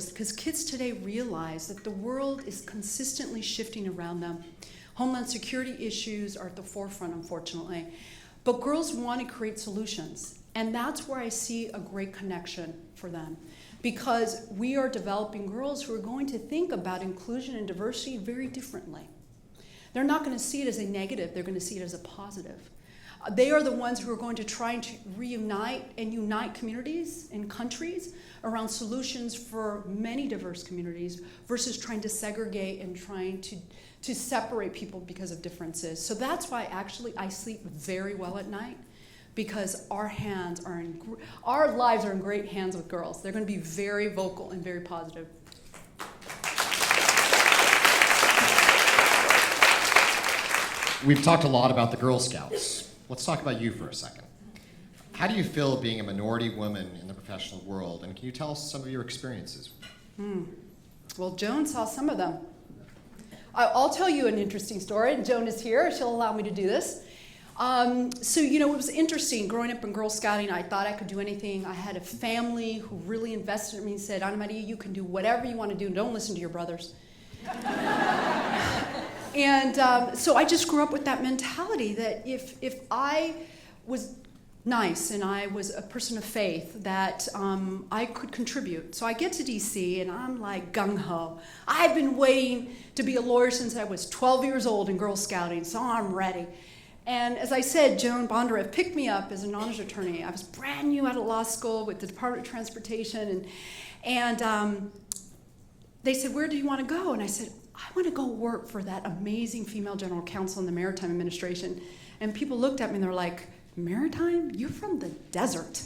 because kids today realize that the world is consistently shifting around them. Homeland security issues are at the forefront, unfortunately. But girls want to create solutions. And that's where I see a great connection for them. Because we are developing girls who are going to think about inclusion and diversity very differently. They're not going to see it as a negative, they're going to see it as a positive. They are the ones who are going to try to reunite and unite communities and countries around solutions for many diverse communities versus trying to segregate and trying to separate people because of differences. So that's why actually I sleep very well at night, because our lives are in great hands with girls. They're going to be very vocal and very positive. We've talked a lot about the Girl Scouts. Let's talk about you for a second. How do you feel being a minority woman in the professional world, and can you tell us some of your experiences? Well, Joan saw some of them. I'll tell you an interesting story, and Joan is here. She'll allow me to do this. So, it was interesting. Growing up in Girl Scouting, I thought I could do anything. I had a family who really invested in me and said, Ana Maria, you can do whatever you want to do. Don't listen to your brothers. And so I just grew up with that mentality that if I was nice and I was a person of faith, that I could contribute. So I get to DC and I'm like gung-ho. I've been waiting to be a lawyer since I was 12 years old in Girl Scouting, so I'm ready. And as I said, Joan Bondarev picked me up as an honors attorney. I was brand new out of law school with the Department of Transportation, and they said, where do you want to go? And I said, I want to go work for that amazing female general counsel in the Maritime Administration. And people looked at me and they're like, Maritime? You're from the desert.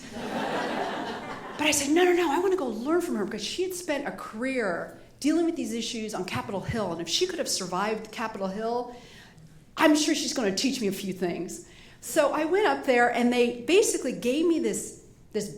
But I said, no, I want to go learn from her, because she had spent a career dealing with these issues on Capitol Hill. And if she could have survived Capitol Hill, I'm sure she's going to teach me a few things. So I went up there and they basically gave me this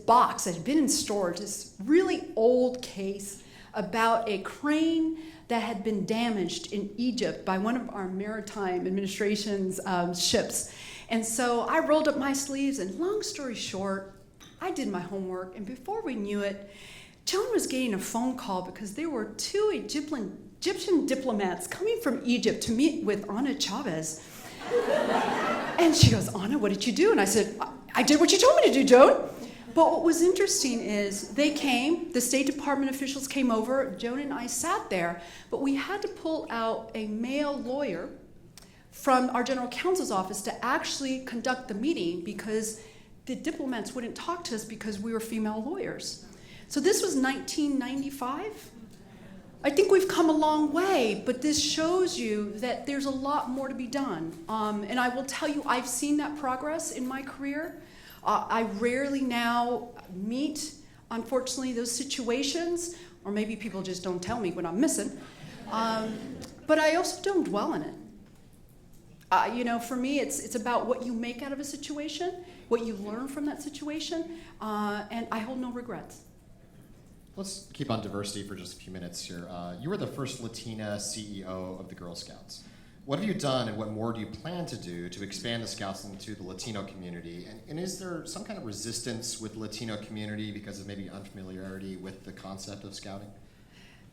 box that had been in storage, this really old case about a crane that had been damaged in Egypt by one of our Maritime Administration's ships. And so I rolled up my sleeves, and long story short, I did my homework, and before we knew it, Joan was getting a phone call because there were two Egyptian diplomats coming from Egypt to meet with Ana Chávez. And she goes, Ana, what did you do? And I said, I did what you told me to do, Joan. But what was interesting is they came, the State Department officials came over, Joan and I sat there, but we had to pull out a male lawyer from our general counsel's office to actually conduct the meeting, because the diplomats wouldn't talk to us because we were female lawyers. So this was 1995. I think we've come a long way, but this shows you that there's a lot more to be done. And I will tell you, I've seen that progress in my career. I rarely now meet, unfortunately, those situations, or maybe people just don't tell me what I'm missing. But I also don't dwell in it. For me, it's about what you make out of a situation, what you learn from that situation, and I hold no regrets. Let's keep on diversity for just a few minutes here. You were the first Latina CEO of the Girl Scouts. What have you done, and what more do you plan to do to expand the Scouts into the Latino community? And is there some kind of resistance with the Latino community because of maybe unfamiliarity with the concept of Scouting?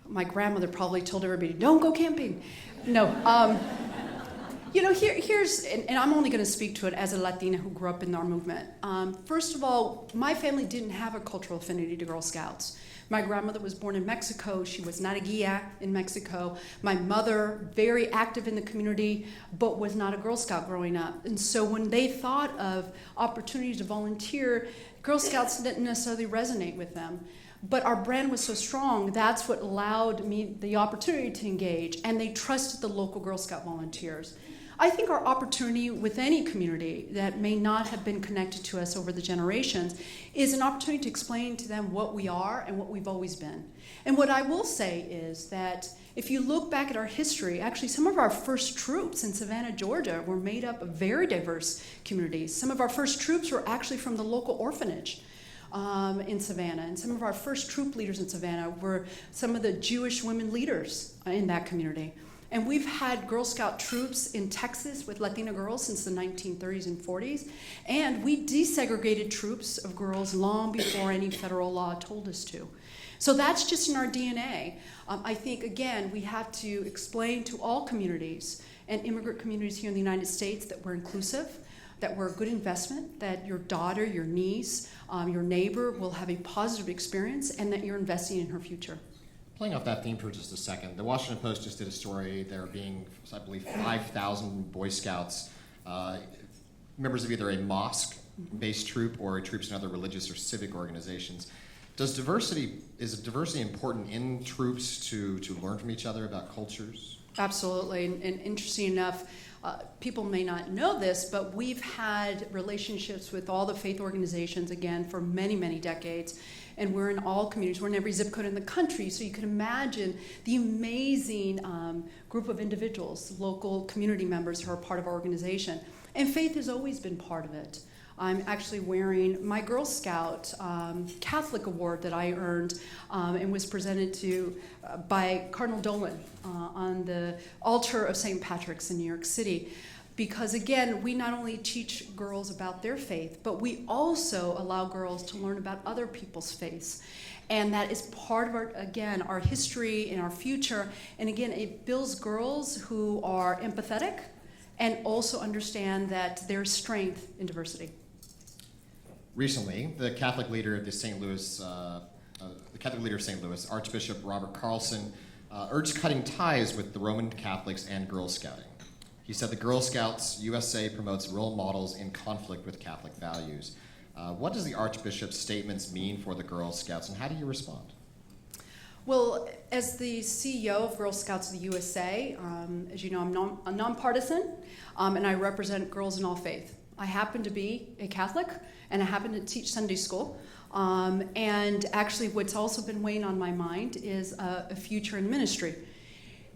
My grandmother probably told everybody, don't go camping. No. Here's, and I'm only going to speak to it as a Latina who grew up in our movement. First of all, my family didn't have a cultural affinity to Girl Scouts. My grandmother was born in Mexico. She was not a guía in Mexico. My mother, very active in the community, but was not a Girl Scout growing up. And so when they thought of opportunities to volunteer, Girl Scouts didn't necessarily resonate with them. But our brand was so strong, that's what allowed me the opportunity to engage, and they trusted the local Girl Scout volunteers. I think our opportunity with any community that may not have been connected to us over the generations is an opportunity to explain to them what we are and what we've always been. And what I will say is that if you look back at our history, actually some of our first troops in Savannah, Georgia were made up of very diverse communities. Some of our first troops were actually from the local orphanage in Savannah, and some of our first troop leaders in Savannah were some of the Jewish women leaders in that community. And we've had Girl Scout troops in Texas with Latina girls since the 1930s and 40s. And we desegregated troops of girls long before any federal law told us to. So that's just in our DNA. I think, again, we have to explain to all communities and immigrant communities here in the United States that we're inclusive, that we're a good investment, that your daughter, your niece, your neighbor will have a positive experience, and that you're investing in her future. Playing off that theme for just a second, the Washington Post just did a story. There being, I believe, 5,000 Boy Scouts, members of either a mosque-based troop or troops in other religious or civic organizations. Is diversity important in troops to learn from each other about cultures? Absolutely, and interesting enough, people may not know this, but we've had relationships with all the faith organizations, again, for many, many decades. And we're in all communities. We're in every zip code in the country. So you can imagine the amazing group of individuals, local community members who are part of our organization. And faith has always been part of it. I'm actually wearing my Girl Scout Catholic award that I earned and was presented to by Cardinal Dolan on the altar of St. Patrick's in New York City. Because again, we not only teach girls about their faith, but we also allow girls to learn about other people's faiths. And that is part of our history and our future. And again, it builds girls who are empathetic and also understand that there's strength in diversity. Recently, the Catholic leader of St. Louis, Archbishop Robert Carlson, urged cutting ties with the Roman Catholics and Girl Scouting. He said the Girl Scouts USA promotes role models in conflict with Catholic values. What does the Archbishop's statements mean for the Girl Scouts, and how do you respond? Well, as the CEO of Girl Scouts of the USA, as you know, I'm nonpartisan, and I represent girls in all faith. I happen to be a Catholic, and I happen to teach Sunday school. And actually, what's also been weighing on my mind is a future in ministry.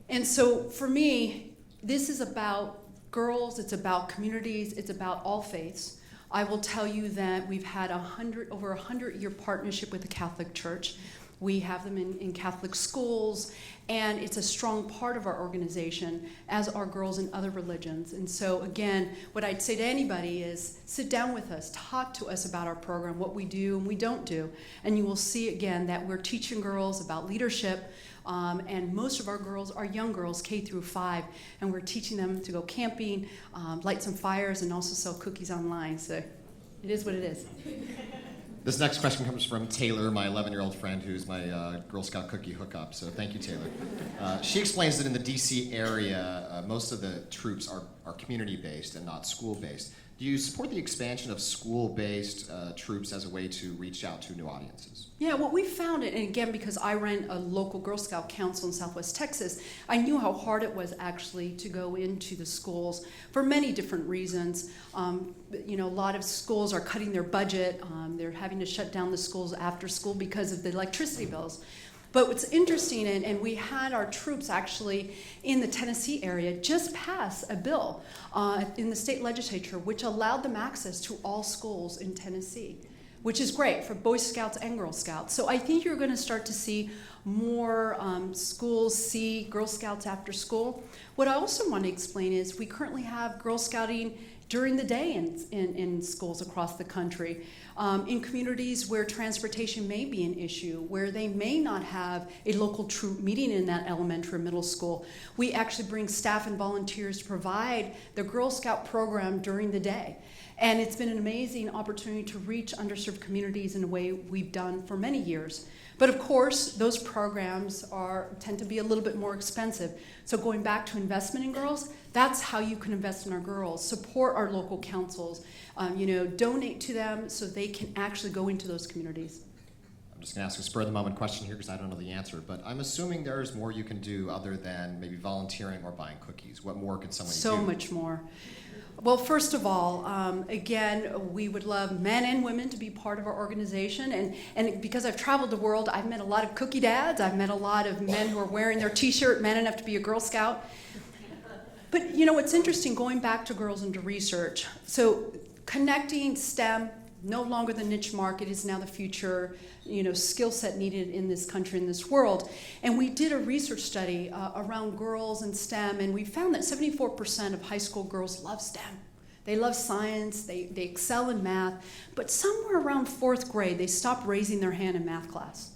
And so for me, this is about girls, it's about communities, it's about all faiths. I will tell you that we've had over 100-year partnership with the Catholic Church. We have them in Catholic schools, and it's a strong part of our organization, as are girls in other religions. And so again, what I'd say to anybody is sit down with us, talk to us about our program, what we do and we don't do, and you will see again that we're teaching girls about leadership. And most of our girls are young girls, K through 5, and we're teaching them to go camping, light some fires, and also sell cookies online. So it is what it is. This next question comes from Taylor, my 11-year-old friend, who's my Girl Scout cookie hookup. So thank you, Taylor. She explains that in the D.C. area, most of the troops are community-based and not school-based. Do you support the expansion of school-based troops as a way to reach out to new audiences? Yeah, what we found, and again, because I ran a local Girl Scout council in Southwest Texas, I knew how hard it was actually to go into the schools for many different reasons. A lot of schools are cutting their budget. They're having to shut down the schools after school because of the electricity bills. But what's interesting, and we had our troops actually in the Tennessee area just pass a bill in the state legislature which allowed them access to all schools in Tennessee, which is great for Boy Scouts and Girl Scouts. So I think you're going to start to see more schools see Girl Scouts after school. What I also want to explain is we currently have Girl Scouting during the day in schools across the country, in communities where transportation may be an issue, where they may not have a local troop meeting in that elementary or middle school. We actually bring staff and volunteers to provide the Girl Scout program during the day. And it's been an amazing opportunity to reach underserved communities in a way we've done for many years. But of course, those programs tend to be a little bit more expensive. So going back to investment in girls, that's how you can invest in our girls. Support our local councils, donate to them so they can actually go into those communities. I'm just going to ask a spur-of-the-moment question here because I don't know the answer, but I'm assuming there's more you can do other than maybe volunteering or buying cookies. What more can someone do? So much more. Well, first of all, again, we would love men and women to be part of our organization. And because I've traveled the world, I've met a lot of cookie dads. I've met a lot of men who are wearing their T-shirt, man enough to be a Girl Scout. But, what's interesting, going back to girls into research, so connecting STEM, no longer the niche market, is now the future, skill set needed in this country, in this world. And we did a research study around girls and STEM, and we found that 74% of high school girls love STEM. They love science, they excel in math, but somewhere around 4th grade, they stopped raising their hand in math class.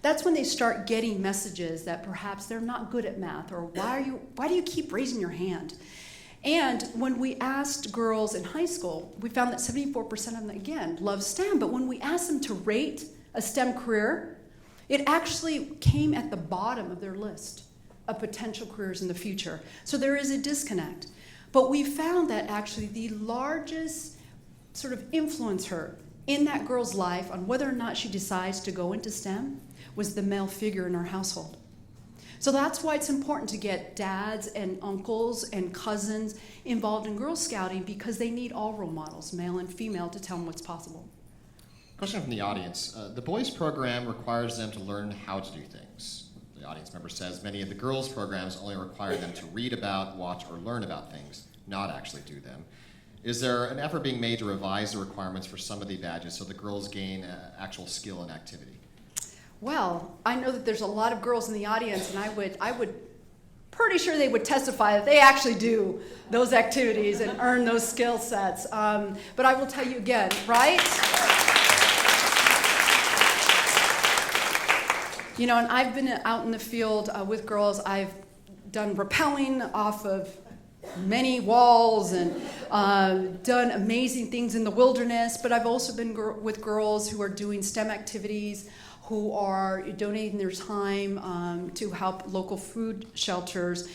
That's when they start getting messages that perhaps they're not good at math, or why do you keep raising your hand? And when we asked girls in high school, we found that 74% of them, again, love STEM. But when we asked them to rate a STEM career, it actually came at the bottom of their list of potential careers in the future. So there is a disconnect. But we found that actually the largest sort of influencer in that girl's life on whether or not she decides to go into STEM was the male figure in her household. So that's why it's important to get dads and uncles and cousins involved in Girl Scouting, because they need all role models, male and female, to tell them what's possible. Question from the audience. The boys program requires them to learn how to do things. The audience member says many of the girls programs only require them to read about, watch, or learn about things, not actually do them. Is there an effort being made to revise the requirements for some of the badges so the girls gain actual skill and activity? Well, I know that there's a lot of girls in the audience, and I would pretty sure they would testify that they actually do those activities and earn those skill sets. But I will tell you again, right? You know, and I've been out in the field with girls. I've done rappelling off of many walls and done amazing things in the wilderness, but I've also been with girls who are doing STEM activities, who are donating their time to help local food shelters.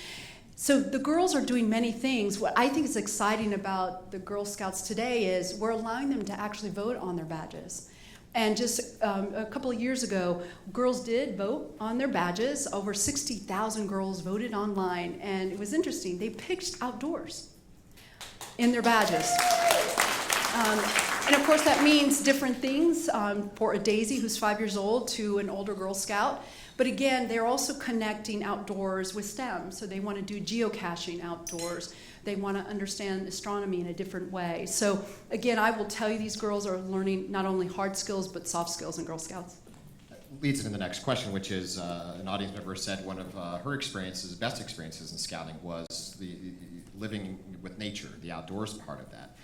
So the girls are doing many things. What I think is exciting about the Girl Scouts today is we're allowing them to actually vote on their badges. And just a couple of years ago, girls did vote on their badges. Over 60,000 girls voted online, and it was interesting. They picked outdoors in their badges. And of course, that means different things for a Daisy who's 5 years old to an older Girl Scout. But again, they're also connecting outdoors with STEM. So they want to do geocaching outdoors. They want to understand astronomy in a different way. So again, I will tell you, these girls are learning not only hard skills, but soft skills in Girl Scouts. Leads into the next question, which is an audience member said one of her experiences, best experiences in scouting, was the living with nature, the outdoors part of that.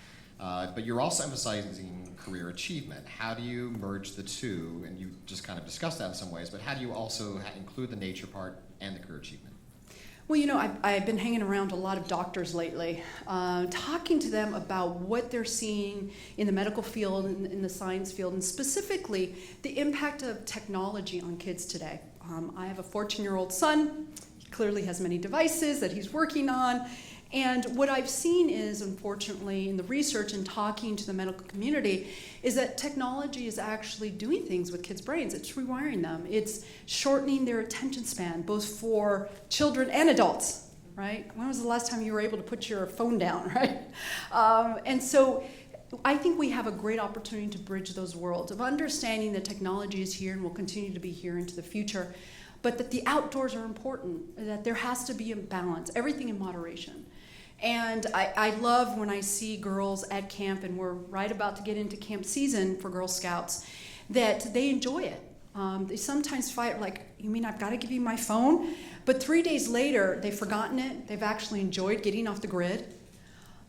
But you're also emphasizing career achievement. How do you merge the two? And you just kind of discussed that in some ways, but how do you also include the nature part and the career achievement? Well, you know, I've been hanging around a lot of doctors lately, talking to them about what they're seeing in the medical field and in the science field, and specifically the impact of technology on kids today. I have a 14-year-old son. He clearly has many devices that he's working on. And what I've seen is, unfortunately, in the research and talking to the medical community, is that technology is actually doing things with kids' brains. It's rewiring them. It's shortening their attention span, both for children and adults, right? When was the last time you were able to put your phone down, right? And so I think we have a great opportunity to bridge those worlds of understanding that technology is here and will continue to be here into the future, but that the outdoors are important, that there has to be a balance, everything in moderation. And I love when I see girls at camp, and we're right about to get into camp season for Girl Scouts, that they enjoy it. They sometimes fight like, you mean I've got to give you my phone? But 3 days later, they've forgotten it. They've actually enjoyed getting off the grid.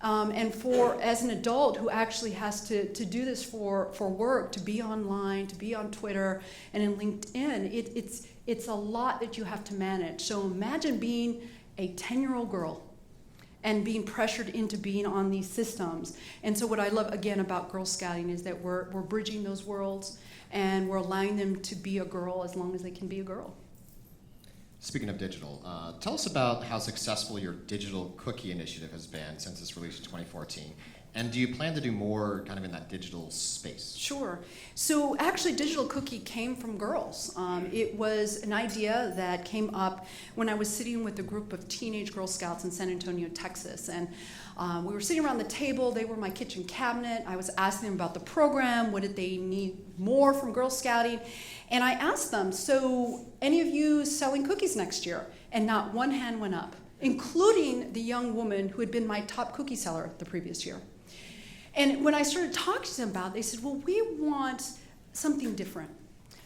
And as an adult who actually has to do this for work, to be online, to be on Twitter and in LinkedIn, it's a lot that you have to manage. So imagine being a 10-year-old girl and being pressured into being on these systems. And so what I love, again, about Girl Scouting is that we're bridging those worlds, and we're allowing them to be a girl as long as they can be a girl. Speaking of digital, tell us about how successful your digital cookie initiative has been since its release in 2014. And do you plan to do more kind of in that digital space? Sure. So actually, Digital Cookie came from girls. It was an idea that came up when I was sitting with a group of teenage Girl Scouts in San Antonio, Texas. And we were sitting around the table. They were my kitchen cabinet. I was asking them about the program. What did they need more from Girl Scouting? And I asked them, so any of you selling cookies next year? And not one hand went up, including the young woman who had been my top cookie seller the previous year. And when I started talking to them about it, they said, well, we want something different.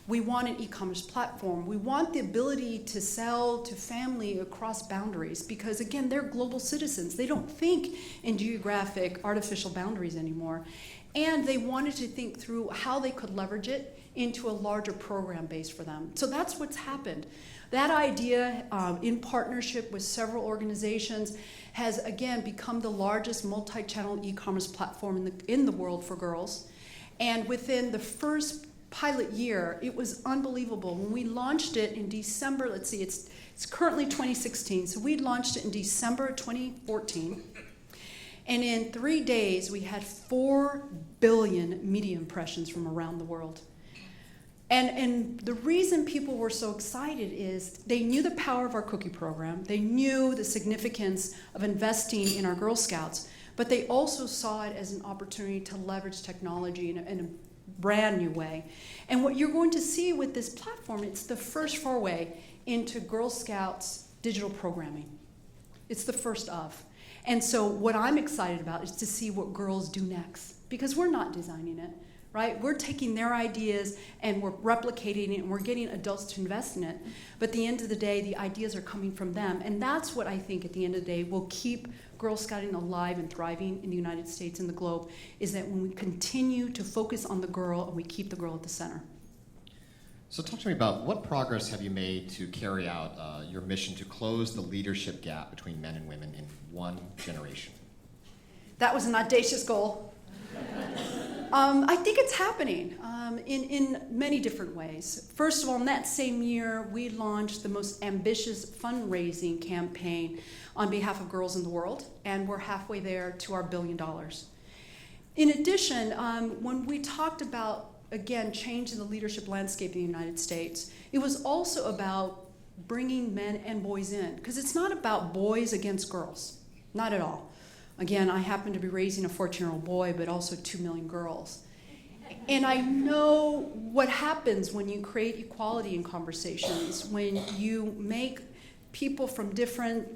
We want an e-commerce platform. We want the ability to sell to family across boundaries because, again, they're global citizens. They don't think in geographic, artificial boundaries anymore. And they wanted to think through how they could leverage it into a larger program base for them. So that's what's happened. That idea, in partnership with several organizations, has again become the largest multi-channel e-commerce platform in the world for girls. And within the first pilot year, it was unbelievable. When we launched it in December, let's see, it's currently 2016, so we launched it in December 2014. And in 3 days, we had 4 billion media impressions from around the world. And the reason people were so excited is they knew the power of our cookie program. They knew the significance of investing in our Girl Scouts, but they also saw it as an opportunity to leverage technology in a brand new way. And what you're going to see with this platform, it's the first foray into Girl Scouts digital programming. It's the first of. And so what I'm excited about is to see what girls do next, because we're not designing it, right? We're taking their ideas and we're replicating it and we're getting adults to invest in it. But at the end of the day, the ideas are coming from them. And that's what I think at the end of the day will keep Girl Scouting alive and thriving in the United States and the globe, is that when we continue to focus on the girl and we keep the girl at the center. So talk to me about what progress have you made to carry out your mission to close the leadership gap between men and women in one generation? That was an audacious goal. I think it's happening in many different ways. First of all, in that same year, we launched the most ambitious fundraising campaign on behalf of girls in the world, and we're halfway there to our $1 billion. In addition, when we talked about, again, changing the leadership landscape in the United States, it was also about bringing men and boys in, because it's not about boys against girls, not at all. Again, I happen to be raising a 14-year-old boy, but also 2 million girls. And I know what happens when you create equality in conversations, when you make people from different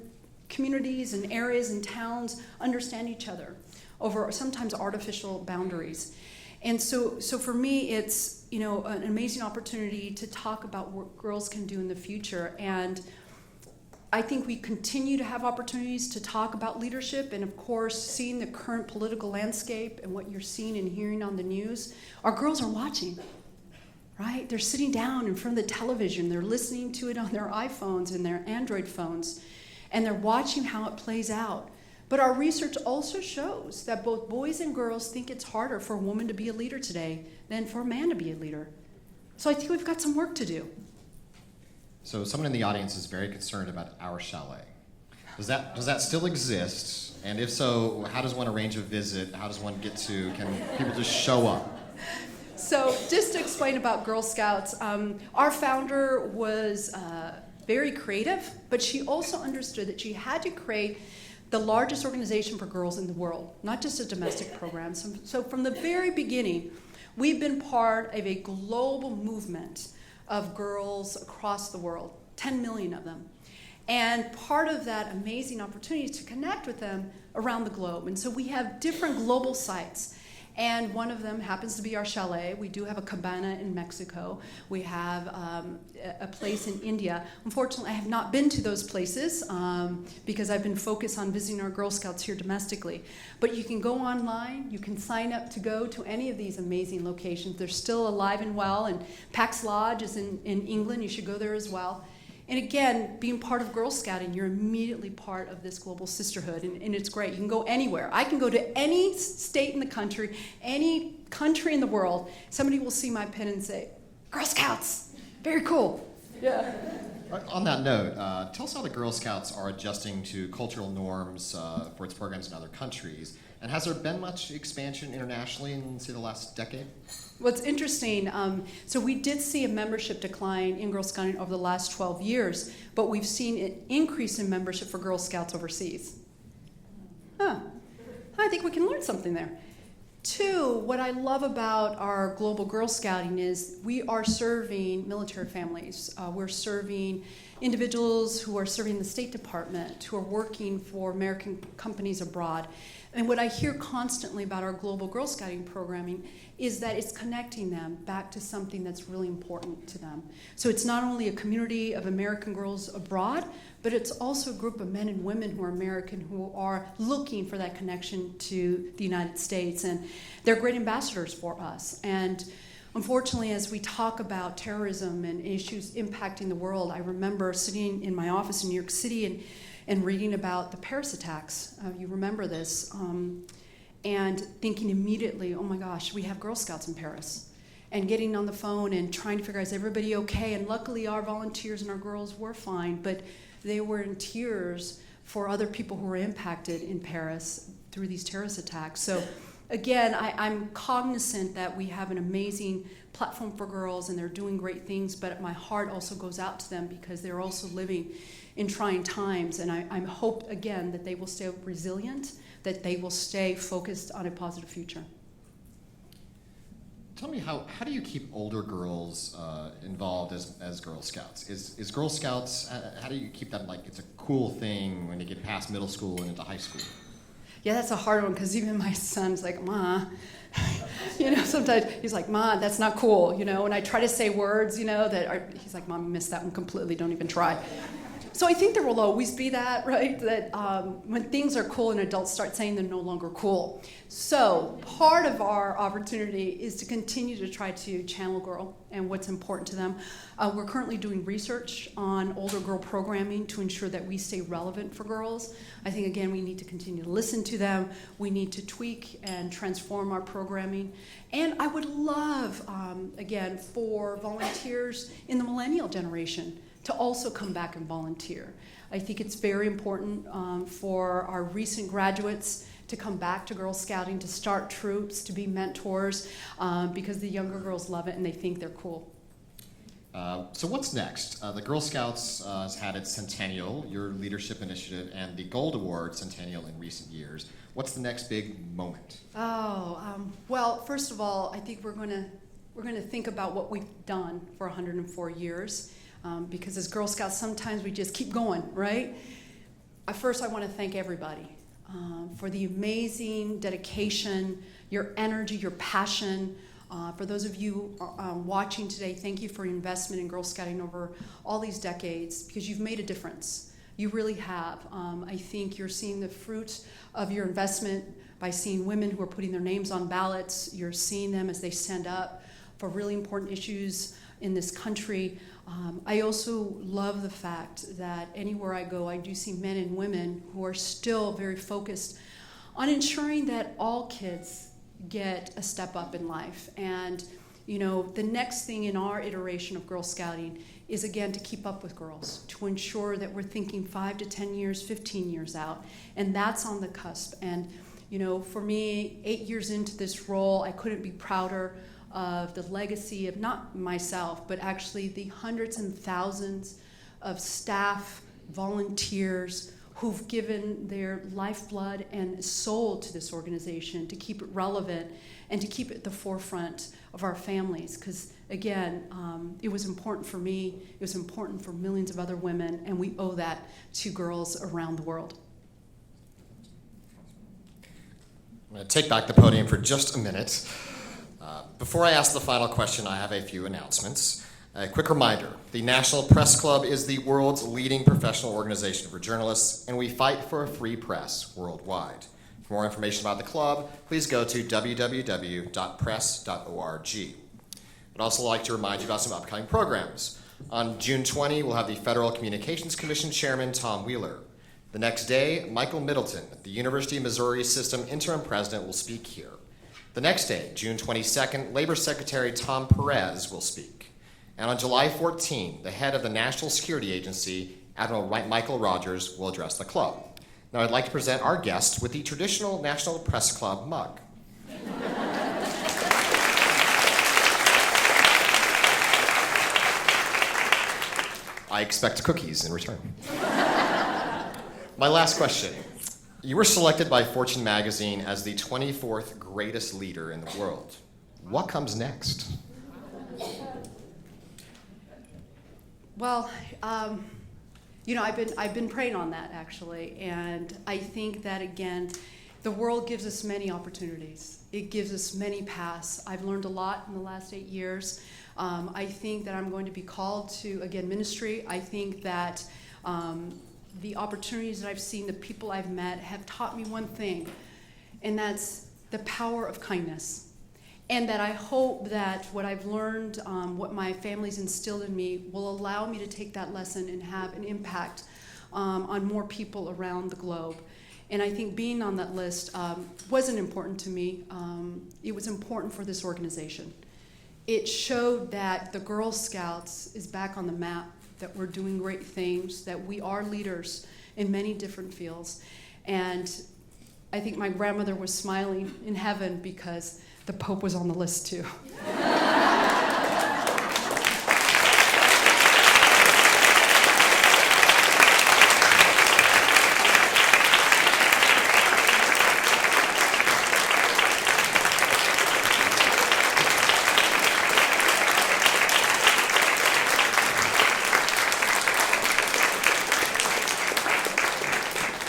communities and areas and towns understand each other over sometimes artificial boundaries. And so for me, it's an amazing opportunity to talk about what girls can do in the future. And I think we continue to have opportunities to talk about leadership, and of course, seeing the current political landscape and what you're seeing and hearing on the news, our girls are watching, right? They're sitting down in front of the television, they're listening to it on their iPhones and their Android phones, and they're watching how it plays out. But our research also shows that both boys and girls think it's harder for a woman to be a leader today than for a man to be a leader. So I think we've got some work to do. So someone in the audience is very concerned about our chalet. Does that still exist? And if so, how does one arrange a visit? How does one get to? Can people just show up? So just to explain about Girl Scouts, our founder was very creative, but she also understood that she had to create the largest organization for girls in the world, not just a domestic program. So from the very beginning, we've been part of a global movement of girls across the world, 10 million of them. And part of that amazing opportunity is to connect with them around the globe. And so we have different global sites. And one of them happens to be our chalet. We do have a cabana in Mexico. We have a place in India. Unfortunately, I have not been to those places because I've been focused on visiting our Girl Scouts here domestically. But you can go online. You can sign up to go to any of these amazing locations. They're still alive and well. And Pax Lodge is in England. You should go there as well. And again, being part of Girl Scouting, you're immediately part of this global sisterhood, and it's great. You can go anywhere. I can go to any state in the country, any country in the world. Somebody will see my pin and say, Girl Scouts, very cool. Yeah. On that note, tell us how the Girl Scouts are adjusting to cultural norms for its programs in other countries. And has there been much expansion internationally in, say, the last decade? Well, it's interesting. So we did see a membership decline in Girl Scouting over the last 12 years, but we've seen an increase in membership for Girl Scouts overseas. I think we can learn something there. Two, what I love about our global Girl Scouting is we are serving military families. We're serving individuals who are serving the State Department, who are working for American companies abroad. And what I hear constantly about our global Girl Scouting programming is that it's connecting them back to something that's really important to them. So it's not only a community of American girls abroad, but it's also a group of men and women who are American who are looking for that connection to the United States. And they're great ambassadors for us. And unfortunately, as we talk about terrorism and issues impacting the world, I remember sitting in my office in New York City and reading about the Paris attacks. You remember this. And thinking immediately, oh my gosh, we have Girl Scouts in Paris. And getting on the phone and trying to figure out, is everybody okay? And luckily our volunteers and our girls were fine, but they were in tears for other people who were impacted in Paris through these terrorist attacks. So again, I'm cognizant that we have an amazing platform for girls and they're doing great things, but my heart also goes out to them because they're also living in trying times. And I hope, again, that they will stay resilient, that they will stay focused on a positive future. Tell me, how do you keep older girls involved as Girl Scouts? Is Girl Scouts, how do you keep that like it's a cool thing when you get past middle school and into high school? Yeah, that's a hard one because even my son's like, Ma, sometimes he's like, Ma, that's not cool, and I try to say words, he's like, Mom, you missed that one completely, don't even try. So I think there will always be that, right? That when things are cool and adults start saying they're no longer cool. So part of our opportunity is to continue to try to channel girl and what's important to them. We're currently doing research on older girl programming to ensure that we stay relevant for girls. I think, again, we need to continue to listen to them. We need to tweak and transform our programming. And I would love, again, for volunteers in the millennial generation to also come back and volunteer. I think it's very important for our recent graduates to come back to Girl Scouting, to start troops, to be mentors, because the younger girls love it and they think they're cool. So what's next? The Girl Scouts has had its centennial, your leadership initiative, and the Gold Award centennial in recent years. What's the next big moment? Well, first of all, I think we're going to think about what we've done for 104 years. Because as Girl Scouts, sometimes we just keep going, right? First, I want to thank everybody for the amazing dedication, your energy, your passion. For those of you watching today, thank you for your investment in Girl Scouting over all these decades, because you've made a difference. You really have. I think you're seeing the fruits of your investment by seeing women who are putting their names on ballots. You're seeing them as they stand up for really important issues in this country. I also love the fact that anywhere I go, I do see men and women who are still very focused on ensuring that all kids get a step up in life. And, the next thing in our iteration of Girl Scouting is, again, to keep up with girls, to ensure that we're thinking 5 to 10 years, 15 years out. And that's on the cusp. And, for me, 8 years into this role, I couldn't be prouder of the legacy of not myself, but actually the hundreds and thousands of staff, volunteers who've given their lifeblood and soul to this organization to keep it relevant and to keep it at the forefront of our families. Because again, it was important for me, it was important for millions of other women, and we owe that to girls around the world. I'm going to take back the podium for just a minute. Before I ask the final question, I have a few announcements. A quick reminder, the National Press Club is the world's leading professional organization for journalists, and we fight for a free press worldwide. For more information about the club, please go to www.press.org. I'd also like to remind you about some upcoming programs. On June 20, we'll have the Federal Communications Commission Chairman Tom Wheeler. The next day, Michael Middleton, the University of Missouri System Interim President, will speak here. The next day, June 22nd, Labor Secretary Tom Perez will speak. And on July 14, the head of the National Security Agency, Admiral Michael Rogers, will address the club. Now I'd like to present our guest with the traditional National Press Club mug. I expect cookies in return. My last question. You were selected by Fortune magazine as the 24th greatest leader in the world. What comes next? Well, You know, I've been praying on that actually, and I think that again, the world gives us many opportunities. It gives us many paths. I've learned a lot in the last 8 years. I think that I'm going to be called to, again, ministry. I think that the opportunities that I've seen, the people I've met, have taught me one thing, and that's the power of kindness. And that I hope that what I've learned, what my family's instilled in me, will allow me to take that lesson and have an impact on more people around the globe. And I think being on that list wasn't important to me. It was important for this organization. It showed that the Girl Scouts is back on the map, that we're doing great things, that we are leaders in many different fields. And I think my grandmother was smiling in heaven because the Pope was on the list too.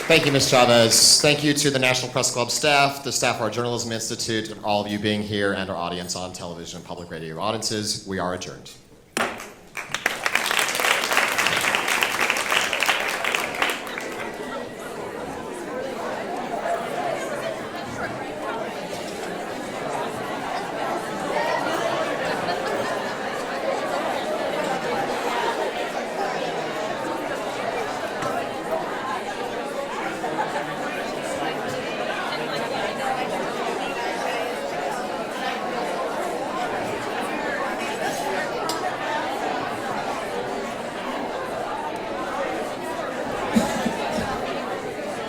Thank you, Ms. Chavez. Thank you to the National Press Club staff, the staff of our Journalism Institute, and all of you being here, and our audience on television and public radio audiences. We are adjourned.